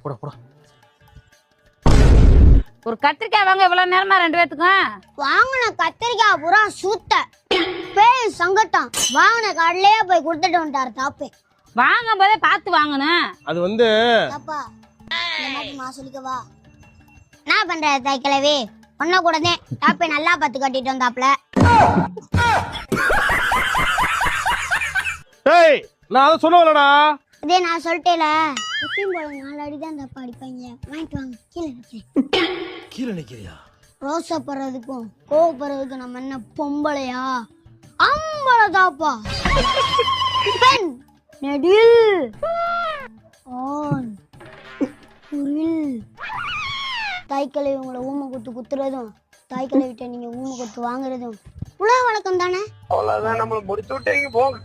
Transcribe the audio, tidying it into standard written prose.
போட போட. ஒரு கத்திரிக்காய் வாங்க இவ்வளவு நேரமா 2 பேத்துக்கும்? வாங்கின கத்திரிக்காய் பூரா சூத்த பேய் சங்கட்டம். வாங்கின கடையிலேயே போய் கொடுத்துட்டு வந்துட்டாரு தாப்பே. வாங்கும் போதே பார்த்து வாங்கணும். அது வந்து தாப்பா இந்த மாதிரி மா சொல்லிக்கவா. என்ன பண்ற தைக்கலவே ஒன்ன கூடதே தாப்பே நல்லா பார்த்து கட்டிட்டு வந்தாப்ல. ஏய் நான் அதை சொல்லலடா. இதே நான் சொல்லிட்டேல எப்பயும் போல 4 அடிதான் தப்பா அடிப்பாங்க. வாங்கிட்டு வாங்க கீழே நிற்கிறேன். கீழே நிக்கிறியா? ரோசப்படுறதுக்கும் கோவப்படுறதுக்கும் நம்ம என்ன பொம்பளையா? அம்பளை தாப்பா. பெண் நெடில் ஆண் குரில். தாய்க்கலை உங்களை ஊமை குத்து குத்துறதும் தாய்க்கலை விட்ட நீங்க ஊமை குத்து வாங்குறதும் உலக வழக்கம் தானே. அவ்வளவுதான், நம்மள முடிச்சு விட்டீங்க போங்க.